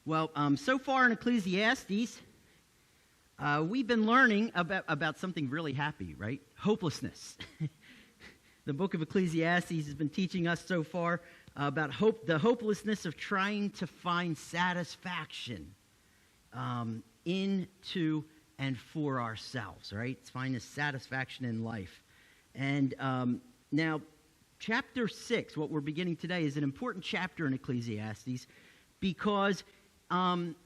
Well, so far in Ecclesiastes, we've been learning about something really happy, right? Hopelessness. The book of Ecclesiastes has been teaching us so far about the hopelessness of trying to find satisfaction into and for ourselves, right? It's find this satisfaction in life. And now, chapter 6, what we're beginning today, is an important chapter in Ecclesiastes because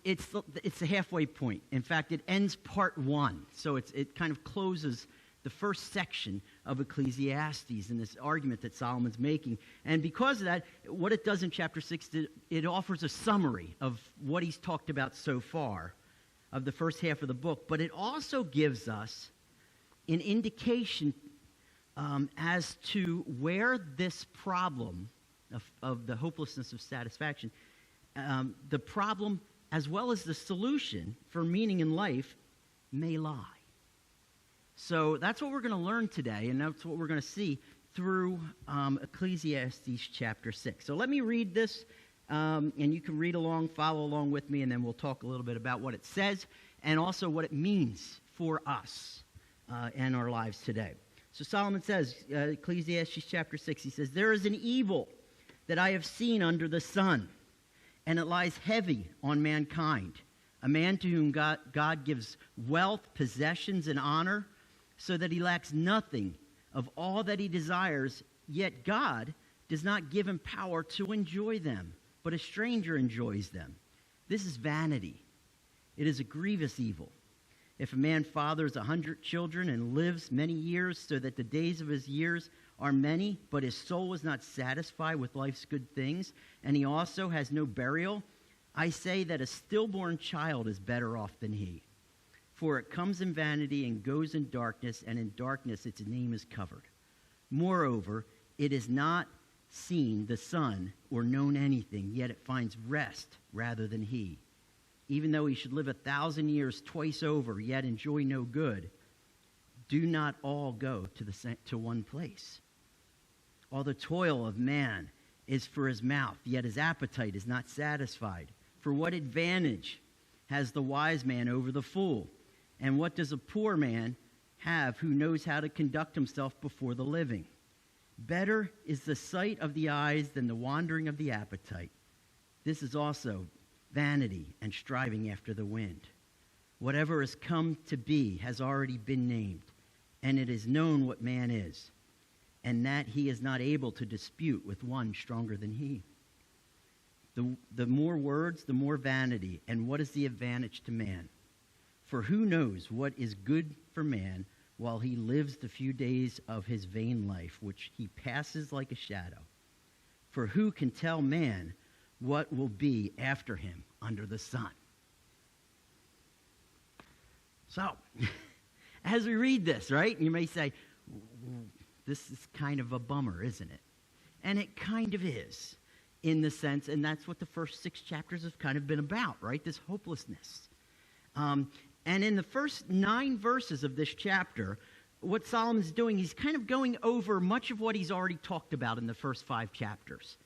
it's the halfway point. In fact, it ends part 1. So it kind of closes the first section of Ecclesiastes in this argument that Solomon's making. And because of that, what it does in chapter 6, it offers a summary of what he's talked about so far of the first half of the book. But it also gives us an indication as to where this problem of the hopelessness of satisfaction, the problem as well as the solution for meaning in life may lie. So that's what we're going to learn today, and that's what we're going to see through Ecclesiastes chapter 6. So let me read this, and you can read along, follow along with me, and then we'll talk a little bit about what it says and also what it means for us and our lives today. So Solomon says, Ecclesiastes chapter 6, he says, "There is an evil that I have seen under the sun, and it lies heavy on mankind, a man to whom God gives wealth, possessions, and honor, so that he lacks nothing of all that he desires, yet God does not give him power to enjoy them, but a stranger enjoys them. This is vanity. It is a grievous evil. If a man fathers 100 children and lives many years, so that the days of his years are many, but his soul is not satisfied with life's good things, and he also has no burial, I say that a stillborn child is better off than he. For it comes in vanity and goes in darkness, and in darkness its name is covered. Moreover, it has not seen the sun or known anything, yet it finds rest rather than he. Even though he should live 1,000 years twice over, yet enjoy no good, do not all go to one place. All the toil of man is for his mouth, yet his appetite is not satisfied. For what advantage has the wise man over the fool? And what does a poor man have who knows how to conduct himself before the living? Better is the sight of the eyes than the wandering of the appetite. This is also vanity and striving after the wind. Whatever has come to be has already been named, and it is known what man is, and that he is not able to dispute with one stronger than he. The more words, the more vanity, and what is the advantage to man? For who knows what is good for man while he lives the few days of his vain life, which he passes like a shadow? For who can tell man what will be after him under the sun? So, as we read this, right, you may say, this is kind of a bummer, isn't it? And it kind of is, in the sense, and that's what the first 6 chapters have kind of been about, right? This hopelessness. And in the first 9 verses of this chapter, what Solomon's doing, he's kind of going over much of what he's already talked about in the first 5 chapters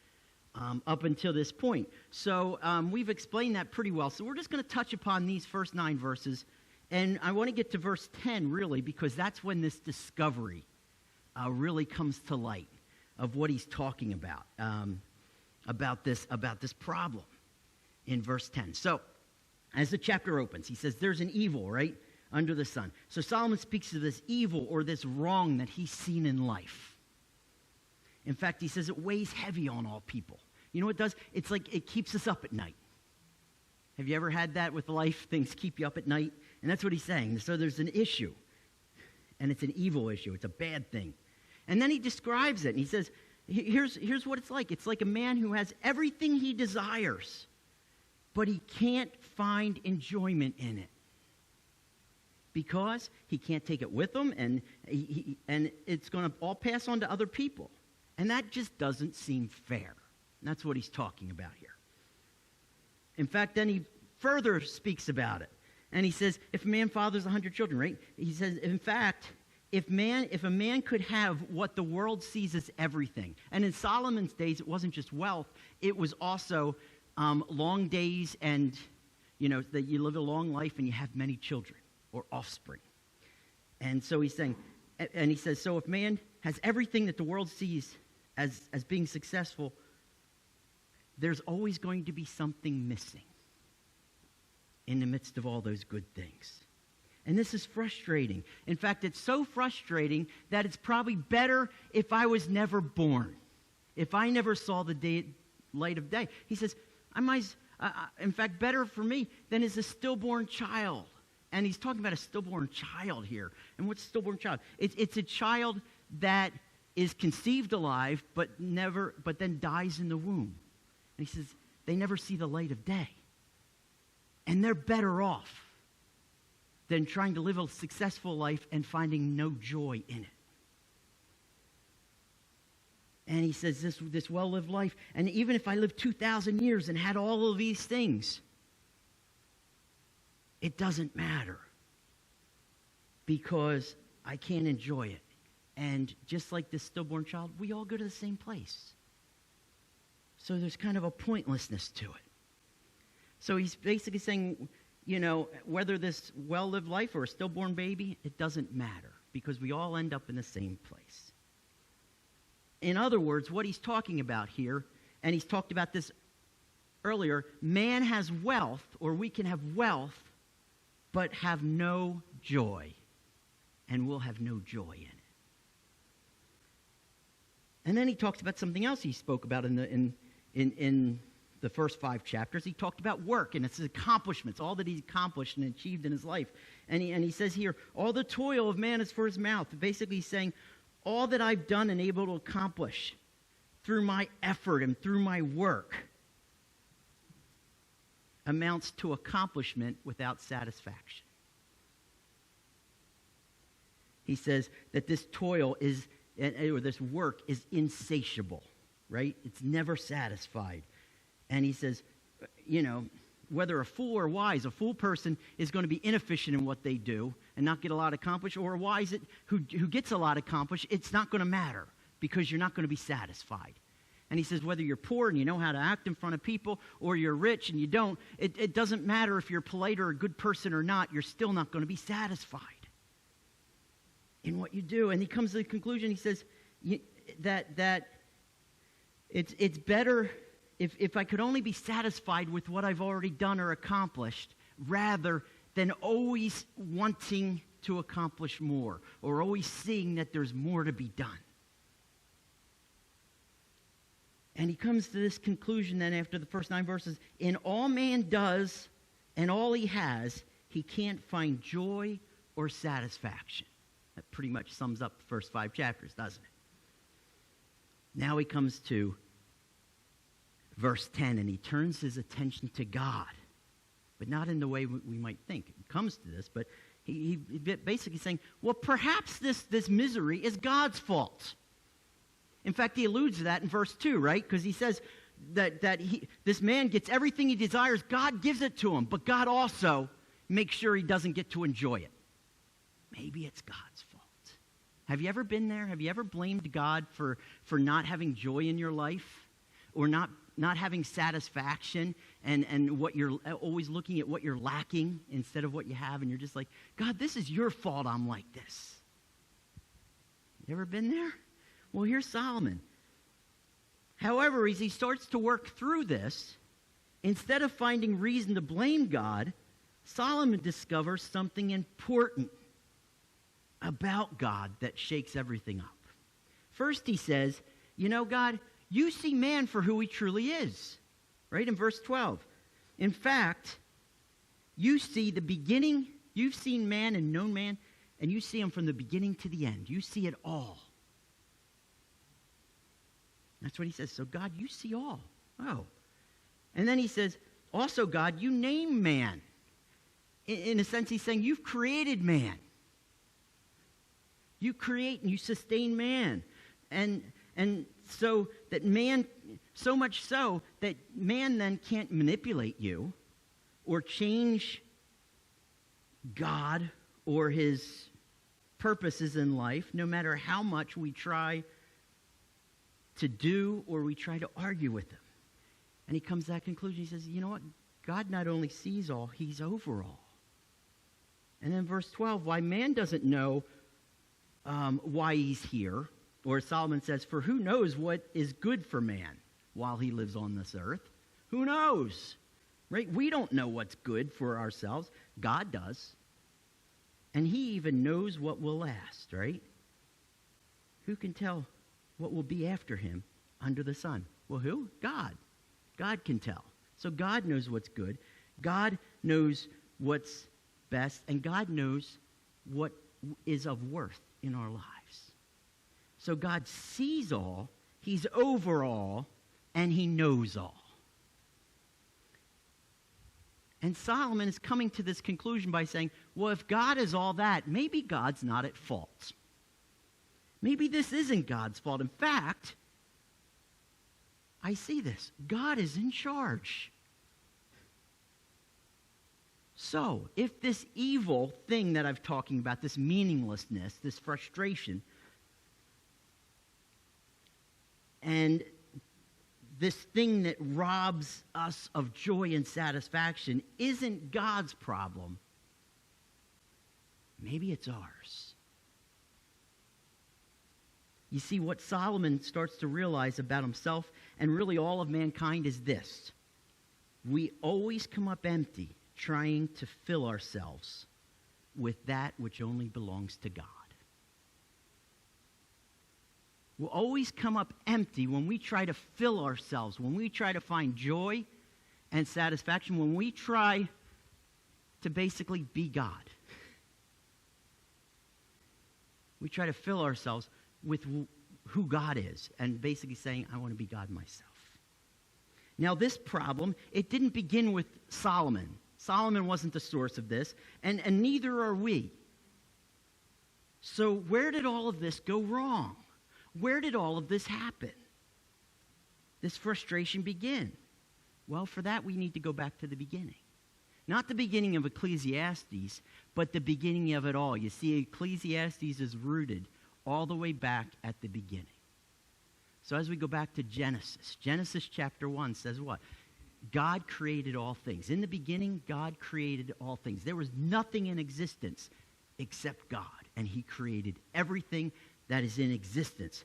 up until this point. So we've explained that pretty well. So we're just going to touch upon these first 9 verses. And I want to get to verse 10, really, because that's when this discovery really comes to light of what he's talking about this problem in verse 10. So, as the chapter opens, he says there's an evil, right, under the sun. So Solomon speaks of this evil or this wrong that he's seen in life. In fact, he says it weighs heavy on all people. You know what it does? It's like it keeps us up at night. Have you ever had that with life? Things keep you up at night? And that's what he's saying. So there's an issue, and it's an evil issue. It's a bad thing. And then he describes it, and he says, here's what it's like. It's like a man who has everything he desires, but he can't find enjoyment in it because he can't take it with him, and it's going to all pass on to other people. And that just doesn't seem fair. And that's what he's talking about here. In fact, then he further speaks about it. And he says, if a man fathers 100 children, right? He says, in fact, if a man could have what the world sees as everything. And in Solomon's days, it wasn't just wealth. It was also long days and, that you live a long life and you have many children or offspring. And so he's saying, and he says, so if man has everything that the world sees as being successful, there's always going to be something missing in the midst of all those good things. And this is frustrating. In fact, it's so frustrating that it's probably better if I was never born, if I never saw the light of day. He says, in fact, better for me than is a stillborn child. And he's talking about a stillborn child here. And what's a stillborn child? It's a child that is conceived alive, but then dies in the womb. And he says, they never see the light of day. And they're better off than trying to live a successful life and finding no joy in it. And he says this well-lived life, and even if I lived 2,000 years and had all of these things, it doesn't matter because I can't enjoy it. And just like this stillborn child, we all go to the same place. So there's kind of a pointlessness to it. So he's basically saying, whether this well-lived life or a stillborn baby, it doesn't matter because we all end up in the same place. In other words, what he's talking about here, and he's talked about this earlier, man has wealth, or we can have wealth, but have no joy, and we'll have no joy in it. And then he talks about something else he spoke about in the first 5 chapters. He talked about work and its accomplishments, all that he's accomplished and achieved in his life. And he says here, all the toil of man is for his mouth. Basically he's saying, all that I've done and able to accomplish through my effort and through my work amounts to accomplishment without satisfaction. He says that this toil or this work is insatiable, right? It's never satisfied. And he says, whether a fool or wise, a fool person is going to be inefficient in what they do and not get a lot accomplished, or a wise who gets a lot accomplished, it's not going to matter because you're not going to be satisfied. And he says whether you're poor and you know how to act in front of people, or you're rich and you don't, it doesn't matter if you're polite or a good person or not, you're still not going to be satisfied in what you do. And he comes to the conclusion, he says that it's better if I could only be satisfied with what I've already done or accomplished, rather than always wanting to accomplish more, or always seeing that there's more to be done. And he comes to this conclusion then after the first 9 verses, in all man does and all he has, he can't find joy or satisfaction. That pretty much sums up the first 5 chapters, doesn't it? Now he comes to verse 10, and he turns his attention to God, but not in the way we might think. He comes to this, but he basically saying, well, perhaps this misery is God's fault. In fact, he alludes to that in verse 2, right? Because he says that this man gets everything he desires. God gives it to him, but God also makes sure he doesn't get to enjoy it. Maybe it's God's fault. Have you ever been there? Have you ever blamed God for not having joy in your life, or not having satisfaction, and what you're always looking at what you're lacking instead of what you have, and you're just like, God, this is your fault I'm like this. You ever been there? Well, here's Solomon. However, as he starts to work through this, instead of finding reason to blame God, Solomon discovers something important about God that shakes everything up. First, he says, God, you see man for who he truly is, right? In verse 12. In fact, you see the beginning, you've seen man and known man, and you see him from the beginning to the end. You see it all. That's what he says. So, God, you see all. Oh. And then he says, also, God, you name man. In a sense, he's saying, you've created man. You create and you sustain man. And so that man, so much so that man then can't manipulate you or change God or his purposes in life, no matter how much we try to do or we try to argue with him. And he comes to that conclusion. He says, you know what? God not only sees all, he's over all. And then verse 12, why man doesn't know why he's here. Or Solomon says, for who knows what is good for man while he lives on this earth? Who knows? Right? We don't know what's good for ourselves. God does. And he even knows what will last, right? Who can tell what will be after him under the sun? Well, who? God. God can tell. So God knows what's good. God knows what's best. And God knows what is of worth in our lives. So God sees all, he's over all, and he knows all. And Solomon is coming to this conclusion by saying, well, if God is all that, maybe God's not at fault. Maybe this isn't God's fault. In fact, I see this. God is in charge. So, if this evil thing that I'm talking about, this meaninglessness, this frustration, and this thing that robs us of joy and satisfaction isn't God's problem, maybe it's ours. You see, what Solomon starts to realize about himself and really all of mankind is this. We always come up empty, trying to fill ourselves with that which only belongs to God. We'll always come up empty when we try to fill ourselves, when we try to find joy and satisfaction, when we try to basically be God. We try to fill ourselves with who God is and basically saying, I want to be God myself. Now, this problem, it didn't begin with Solomon. Solomon wasn't the source of this, and neither are we. So where did all of this go wrong? Where did all of this happen? This frustration begin? Well, for that we need to go back to the beginning. Not the beginning of Ecclesiastes, but the beginning of it all. You see, Ecclesiastes is rooted all the way back at the beginning. So as we go back to Genesis chapter 1 says what? God created all things. In the beginning, God created all things. There was nothing in existence except God, and he created everything that is in existence.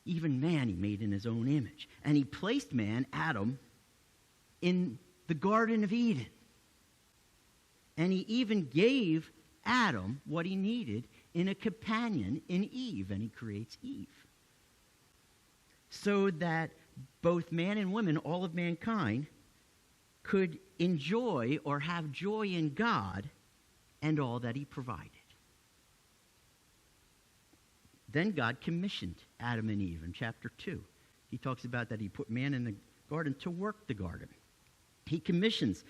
Even man he made in his own image. And he placed man, Adam, in the Garden of Eden. And he even gave Adam what he needed in a companion in Eve, and he creates Eve. So that both man and woman, all of mankind, could enjoy or have joy in God and all that he provided. Then God commissioned Adam and Eve in chapter 2. He talks about that he put man in the garden to work the garden. He commissions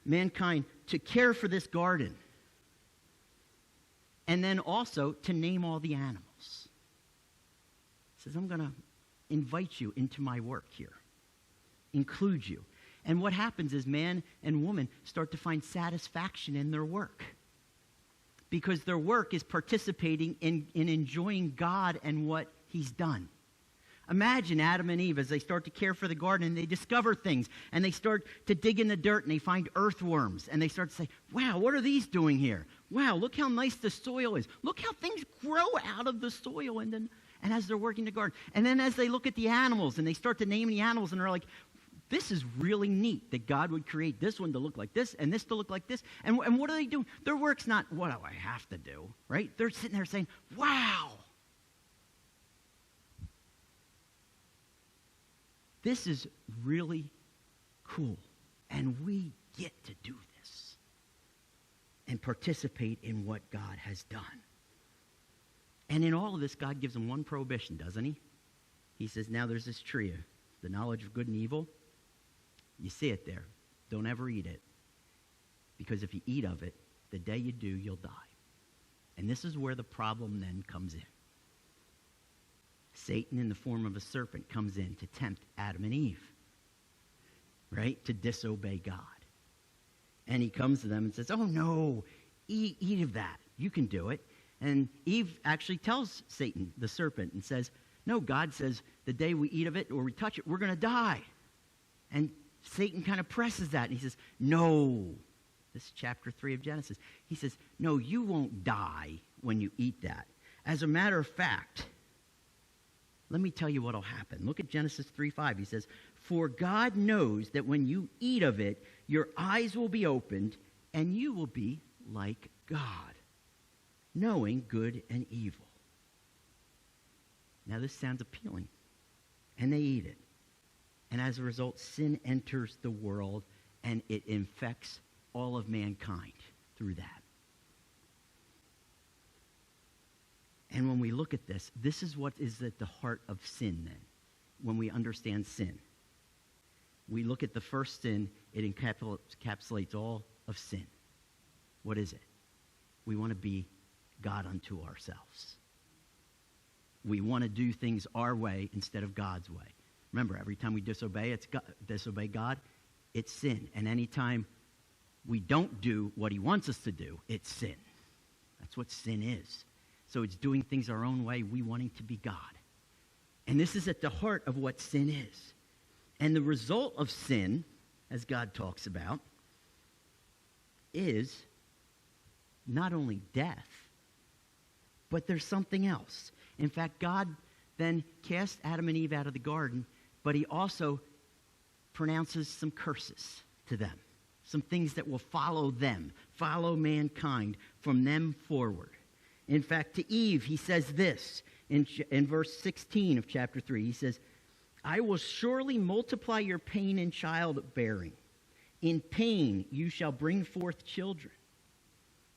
mankind to care for this garden. And then also to name all the animals. He says, I'm going to invite you into my work here. Include you. And what happens is man and woman start to find satisfaction in their work. Because their work is participating in enjoying God and what he's done. Imagine Adam and Eve as they start to care for the garden and they discover things and they start to dig in the dirt and they find earthworms and they start to say, wow, what are these doing here? Wow, look how nice the soil is. Look how things grow out of the soil and as they're working the garden. And then as they look at the animals and they start to name the animals and they're like, this is really neat that God would create this one to look like this and this to look like this. And what are they doing? Their work's not, what do I have to do, right? They're sitting there saying, wow. This is really cool. And we get to do this and participate in what God has done. And in all of this, God gives them one prohibition, doesn't he? He says, now there's this tree, the knowledge of good and evil. You see it there. Don't ever eat it. Because if you eat of it, the day you do, you'll die. And this is where the problem then comes in. Satan, in the form of a serpent, comes in to tempt Adam and Eve, right? To disobey God. And he comes to them and says, oh no, eat of that. You can do it. And Eve actually tells Satan, the serpent, and says, no, God says the day we eat of it or we touch it, we're going to die. And Satan kind of presses that, and he says, no. This is chapter 3 of Genesis. He says, no, you won't die when you eat that. As a matter of fact, let me tell you what will happen. Look at Genesis 3:5. He says, for God knows that when you eat of it, your eyes will be opened, and you will be like God, knowing good and evil. Now this sounds appealing. And they eat it. And as a result, sin enters the world, and it infects all of mankind through that. And when we look at this, this is what is at the heart of sin then, when we understand sin. We look at the first sin, it encapsulates all of sin. What is it? We want to be God unto ourselves. We want to do things our way instead of God's way. Remember, every time we disobey God, it's sin. And anytime we don't do what he wants us to do, it's sin. That's what sin is. So it's doing things our own way, we wanting to be God. And this is at the heart of what sin is. And the result of sin, as God talks about, is not only death, but there's something else. In fact, God then cast Adam and Eve out of the garden, but he also pronounces some curses to them, some things that will follow them, follow mankind from them forward. In fact, to Eve, he says this in verse 16 of chapter 3. He says, I will surely multiply your pain in childbearing. In pain you shall bring forth children.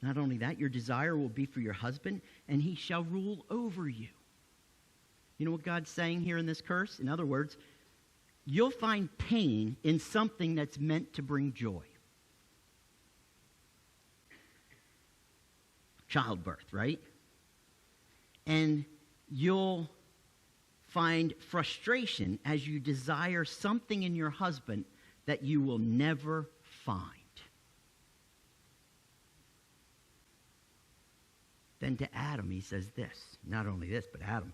Not only that, your desire will be for your husband, and he shall rule over you. You know what God's saying here in this curse? In other words, you'll find pain in something that's meant to bring joy. Childbirth, right? And you'll find frustration as you desire something in your husband that you will never find. Then to Adam, he says this. Not only this, but Adam.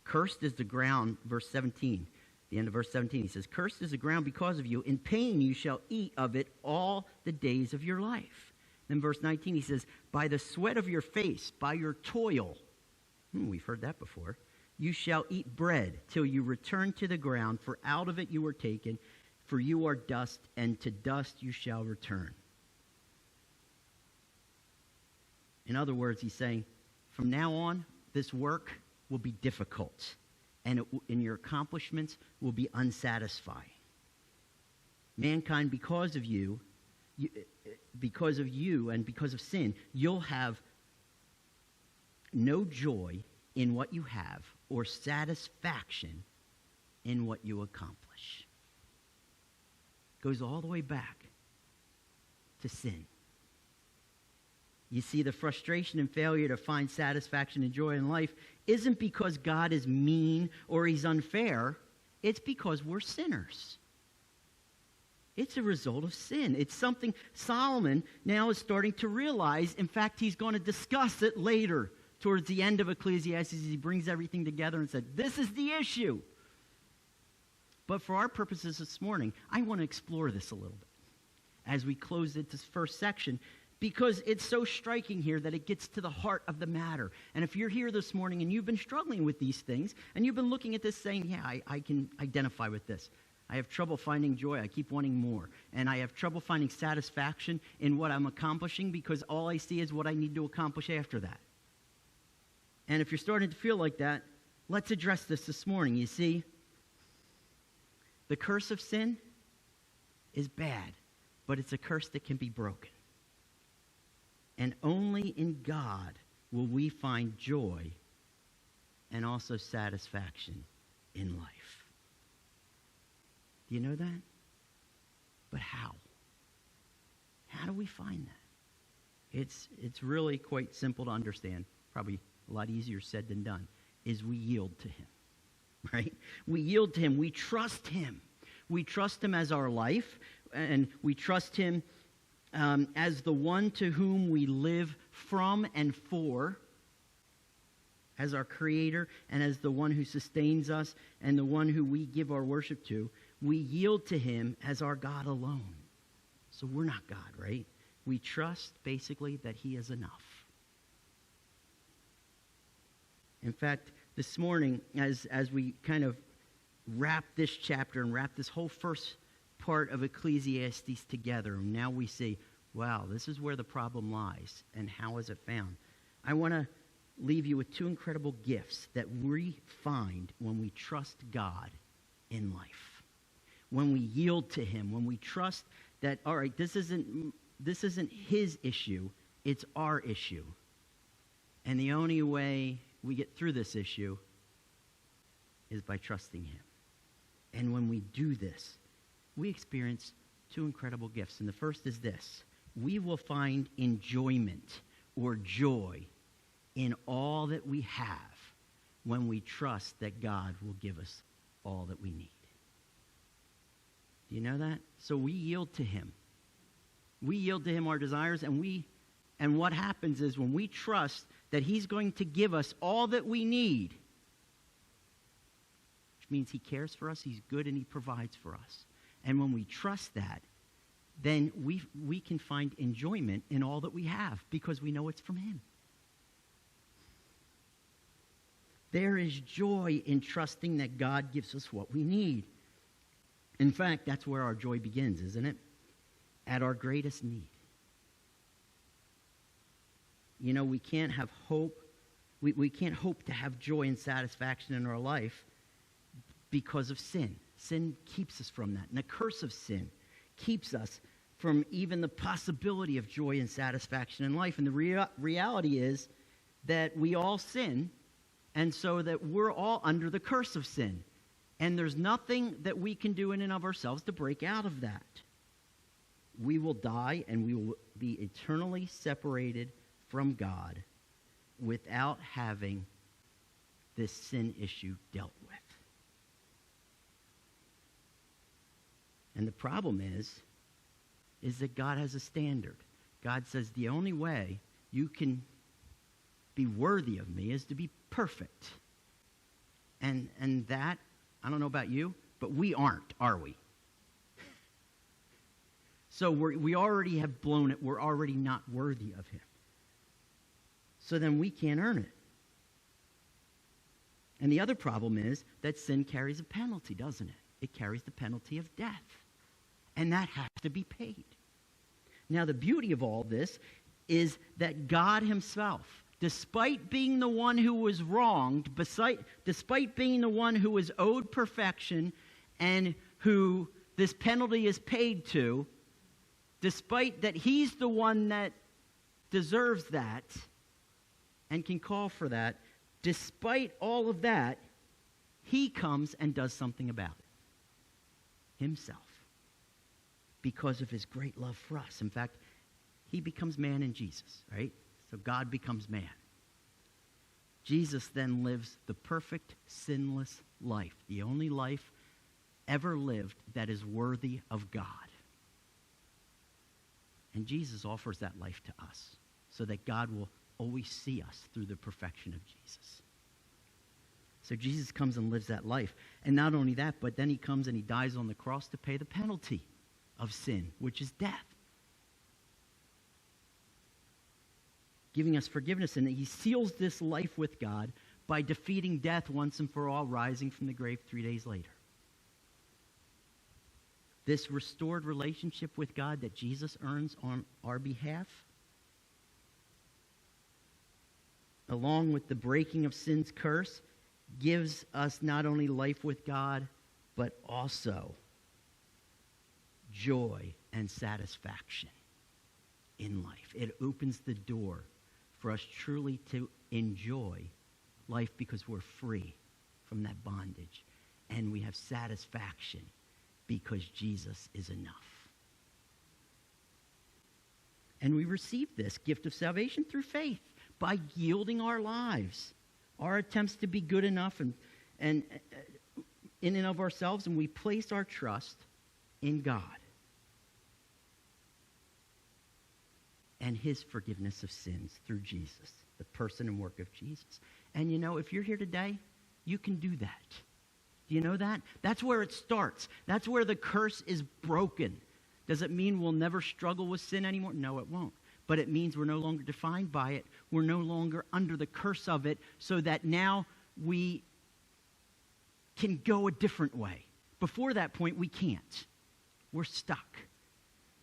Cursed is the ground, verse 17. The end of verse 17, he says, cursed is the ground because of you. In pain you shall eat of it all the days of your life. Then verse 19, he says, by the sweat of your face, by your toil, we've heard that before, you shall eat bread till you return to the ground, for out of it you were taken, for you are dust, and to dust you shall return. In other words, he's saying, from now on, this work will be difficult, and your accomplishments will be unsatisfying. Mankind, because of you and because of sin, you'll have no joy in what you have or satisfaction in what you accomplish. It goes all the way back to sin. You see, the frustration and failure to find satisfaction and joy in life isn't because God is mean or he's unfair. It's because we're sinners. It's a result of sin. It's something Solomon now is starting to realize. In fact, he's going to discuss it later towards the end of Ecclesiastes. He brings everything together and said, this is the issue. But for our purposes this morning, I want to explore this a little bit as we close this first section, because it's so striking here that it gets to the heart of the matter. And if you're here this morning and you've been struggling with these things, and you've been looking at this saying, yeah, I can identify with this. I have trouble finding joy. I keep wanting more. And I have trouble finding satisfaction in what I'm accomplishing because all I see is what I need to accomplish after that. And if you're starting to feel like that, let's address this morning. You see, the curse of sin is bad, but it's a curse that can be broken. And only in God will we find joy and also satisfaction in life. Do you know that? But how? How do we find that? It's really quite simple to understand. Probably a lot easier said than done. Is we yield to him, right? We yield to him. We trust him. We trust him as our life, and we trust him as the one to whom we live from and for, as our creator, and as the one who sustains us, and the one who we give our worship to. we yield to him as our God alone. So we're not God, right? We trust, basically, that he is enough. In fact, this morning, as we kind of wrap this chapter and wrap this whole first part of Ecclesiastes together, and now we see, wow, this is where the problem lies, and how is it found? I want to leave you with two incredible gifts that we find when we trust God in life. When we yield to him, when we trust that, all right, this isn't his issue, it's our issue. And the only way we get through this issue is by trusting him. And when we do this, we experience two incredible gifts. And the first is this: we will find enjoyment or joy in all that we have when we trust that God will give us all that we need. Do you know that? So we yield to him. We yield to him our desires, and what happens is when we trust that he's going to give us all that we need, which means he cares for us, he's good, and he provides for us. And when we trust that, then we can find enjoyment in all that we have because we know it's from him. There is joy in trusting that God gives us what we need. In fact, that's where our joy begins, isn't it? At our greatest need. You know, we can't have hope. We can't hope to have joy and satisfaction in our life because of sin. Sin keeps us from that. And the curse of sin keeps us from even the possibility of joy and satisfaction in life. And the reality is that we all sin, and so that we're all under the curse of sin. And there's nothing that we can do in and of ourselves to break out of that. We will die and we will be eternally separated from God without having this sin issue dealt with. And the problem is that God has a standard. God says the only way you can be worthy of me is to be perfect. And that, I don't know about you, but we aren't, are we? So we already have blown it. We're already not worthy of him. So then we can't earn it. And the other problem is that sin carries a penalty, doesn't it? It carries the penalty of death. And that has to be paid. Now, the beauty of all this is that God himself, despite being the one who was wronged, despite being the one who was owed perfection and who this penalty is paid to, despite that he's the one that deserves that and can call for that, despite all of that, he comes and does something about it himself because of his great love for us. In fact, he becomes man in Jesus, right? So God becomes man. Jesus then lives the perfect, sinless life, the only life ever lived that is worthy of God. And Jesus offers that life to us so that God will always see us through the perfection of Jesus. So Jesus comes and lives that life. And not only that, but then he comes and he dies on the cross to pay the penalty of sin, which is death. Giving us forgiveness, and he seals this life with God by defeating death once and for all, rising from the grave 3 days later. This restored relationship with God that Jesus earns on our behalf, along with the breaking of sin's curse, gives us not only life with God, but also joy and satisfaction in life. It opens the door for us truly to enjoy life because we're free from that bondage. And we have satisfaction because Jesus is enough. And we receive this gift of salvation through faith by yielding our lives, our attempts to be good enough and in and of ourselves, and we place our trust in God and his forgiveness of sins through Jesus, the person and work of Jesus. And you know, if you're here today, you can do that. Do you know that? That's where it starts. That's where the curse is broken. Does it mean we'll never struggle with sin anymore? No, it won't. But it means we're no longer defined by it. We're no longer under the curse of it, so that now we can go a different way. Before that point, we can't. We're stuck.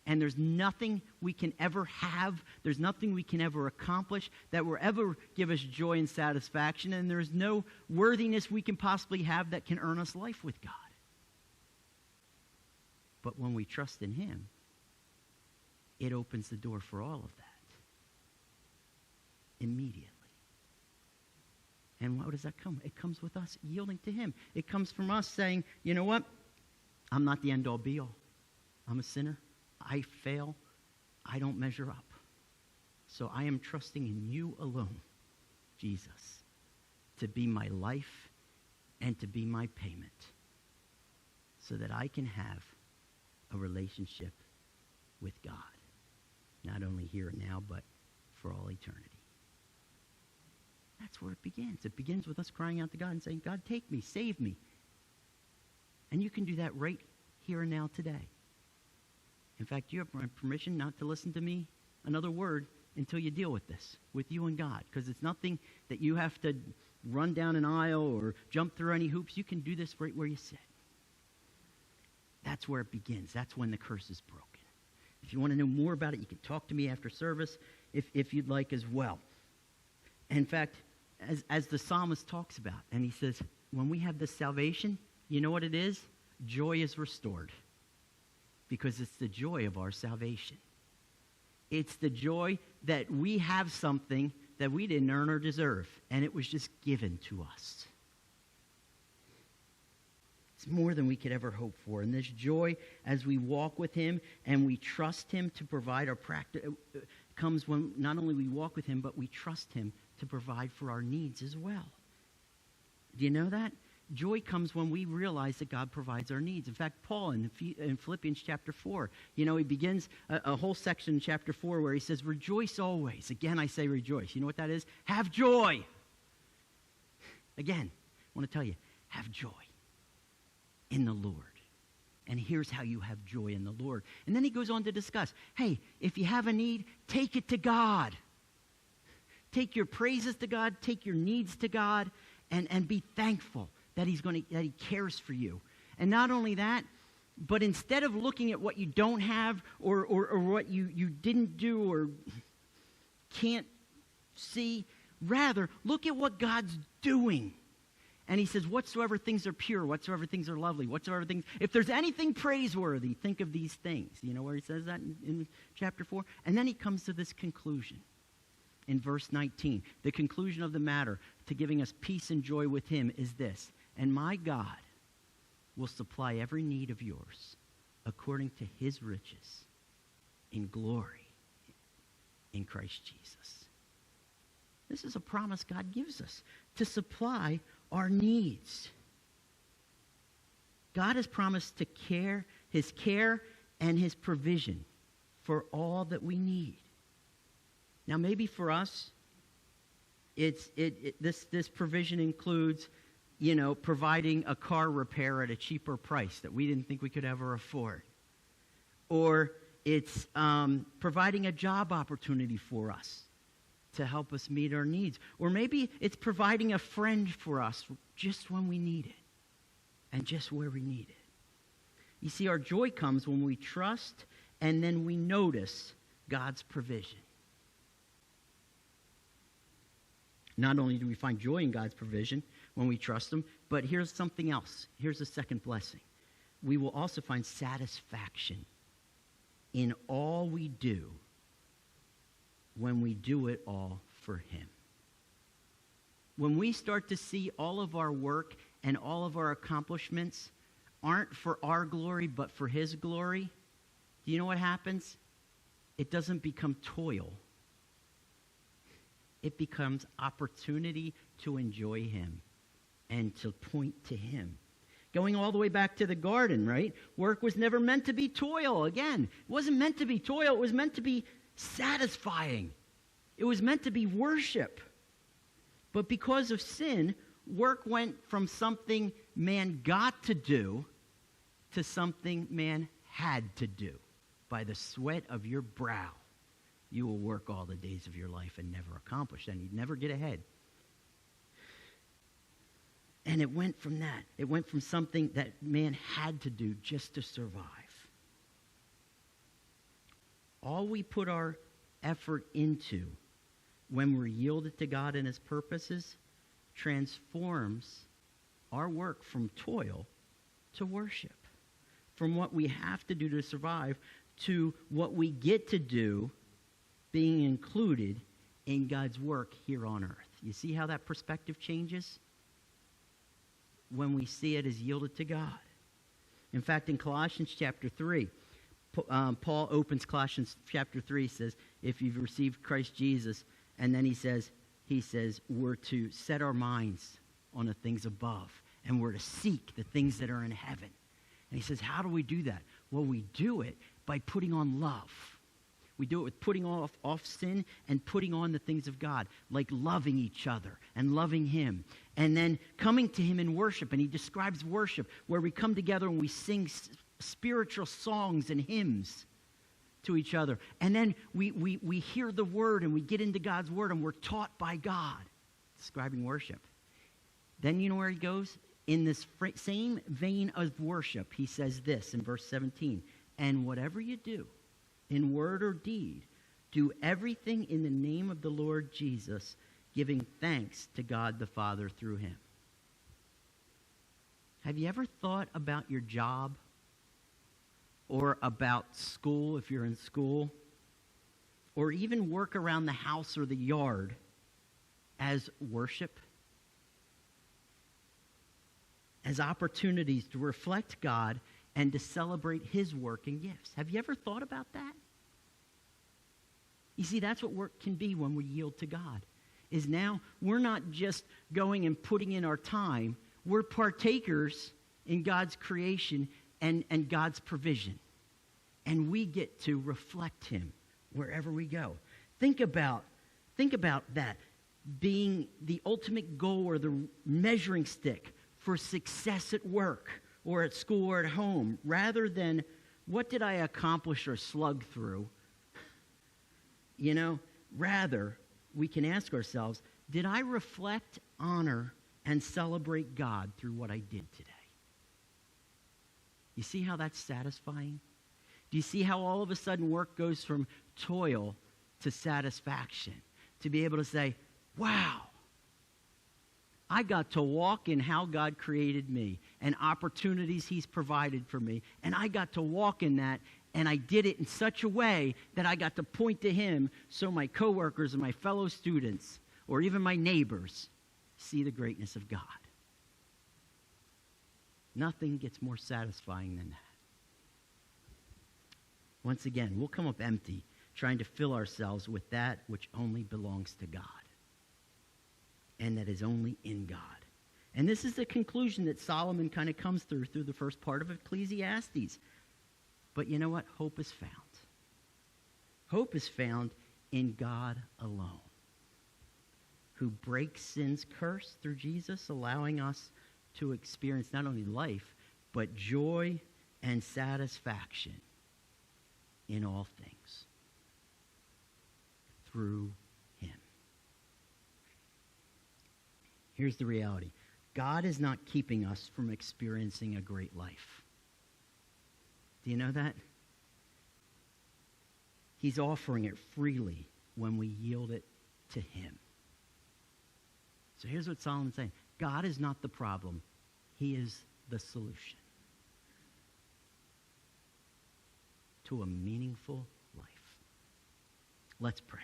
And there's nothing we can ever have, there's nothing we can ever accomplish that will ever give us joy and satisfaction, and there's no worthiness we can possibly have that can earn us life with God. But when we trust in him, it opens the door for all of that immediately. And what does that come? It comes with us yielding to him. It comes from us saying, you know what? I'm not the end-all be-all. I'm a sinner. I fail. I don't measure up. So I am trusting in you alone, Jesus, to be my life and to be my payment, so that I can have a relationship with God, not only here and now, but for all eternity. That's where it begins. It begins with us crying out to God and saying, God, take me, save me. And you can do that right here and now today. In fact, you have my permission not to listen to me another word until you deal with this, with you and God, because it's nothing that you have to run down an aisle or jump through any hoops. You can do this right where you sit. That's where it begins. That's when the curse is broken. If you want to know more about it, you can talk to me after service if you'd like as well. In fact, as the psalmist talks about, and he says, when we have this salvation, you know what it is? Joy is restored. Because it's the joy of our salvation. It's the joy that we have something that we didn't earn or deserve, and it was just given to us. It's more than we could ever hope for. And this joy, as we walk with him and we trust him to provide our practice, comes when not only we walk with him, but we trust him to provide for our needs as well. Do you know that? Joy comes when we realize that God provides our needs. In fact, Paul in Philippians chapter 4, he begins a whole section in chapter 4 where he says, rejoice always. Again, I say rejoice. You know what that is? Have joy. Again, I want to tell you, have joy in the Lord. And here's how you have joy in the Lord. And then he goes on to discuss, hey, if you have a need, take it to God. Take your praises to God, take your needs to God, and be thankful that that he cares for you. And not only that, but instead of looking at what you don't have or what you didn't do or can't see, rather look at what God's doing. And he says, whatsoever things are pure, whatsoever things are lovely, whatsoever things, if there's anything praiseworthy, think of these things. You know where he says that in chapter 4? And then he comes to this conclusion in verse 19. The conclusion of the matter to giving us peace and joy with him is this: and my God will supply every need of yours according to his riches in glory in Christ Jesus. This is a promise God gives us to supply our needs. God has promised his care and his provision for all that we need. Now, maybe for us, this provision includes, providing a car repair at a cheaper price that we didn't think we could ever afford. Or it's providing a job opportunity for us to help us meet our needs. Or maybe it's providing a friend for us just when we need it and just where we need it. You see, our joy comes when we trust and then we notice God's provision. Not only do we find joy in God's provision when we trust him, but here's something else. Here's the second blessing. We will also find satisfaction in all we do when we do it all for him. When we start to see all of our work and all of our accomplishments aren't for our glory but for his glory, do you know what happens? It doesn't become toil. It becomes opportunity to enjoy him and to point to him. Going all the way back to the garden, right? Work was never meant to be toil. Again, it wasn't meant to be toil. It was meant to be satisfying. It was meant to be worship. But because of sin, work went from something man got to do to something man had to do. By the sweat of your brow, you will work all the days of your life and never accomplish, and you'd never get ahead. And it went from that. It went from something that man had to do just to survive. All we put our effort into when we're yielded to God and his purposes transforms our work from toil to worship. From what we have to do to survive to what we get to do being included in God's work here on earth. You see how that perspective changes when we see it as yielded to God? In fact, in Colossians chapter 3, Paul opens Colossians chapter 3, says, if you've received Christ Jesus, and then he says, we're to set our minds on the things above, and we're to seek the things that are in heaven. And he says, how do we do that? Well, we do it by putting on love. We do it with putting off sin and putting on the things of God, like loving each other and loving him. And then coming to him in worship. And he describes worship where we come together and we sing spiritual songs and hymns to each other. And then we hear the word and we get into God's word and we're taught by God, describing worship. Then you know where he goes? In this same vein of worship, he says this in verse 17, and whatever you do, in word or deed, do everything in the name of the Lord Jesus, giving thanks to God the Father through him. Have you ever thought about your job or about school if you're in school, or even work around the house or the yard as worship? As opportunities to reflect God and to celebrate his work and gifts. Have you ever thought about that? You see, that's what work can be when we yield to God. Is now we're not just going and putting in our time. We're partakers in God's creation and God's provision. And we get to reflect him wherever we go. Think about that being the ultimate goal or the measuring stick for success at work or at school or at home, rather than what did I accomplish or slug through? Rather, we can ask ourselves, did I reflect, honor, and celebrate God through what I did today? You see how that's satisfying? Do you see how all of a sudden work goes from toil to satisfaction? To be able to say, wow, I got to walk in how God created me and opportunities he's provided for me. And I got to walk in that, and I did it in such a way that I got to point to him so my coworkers and my fellow students, or even my neighbors, see the greatness of God. Nothing gets more satisfying than that. Once again, we'll come up empty, trying to fill ourselves with that which only belongs to God. And that is only in God. And this is the conclusion that Solomon kind of comes through the first part of Ecclesiastes. But you know what? Hope is found. Hope is found in God alone, who breaks sin's curse through Jesus, allowing us to experience not only life, but joy and satisfaction in all things through him. Here's the reality. God is not keeping us from experiencing a great life. Do you know that? He's offering it freely when we yield it to him. So here's what Solomon's saying. God is not the problem. He is the solution to a meaningful life. Let's pray.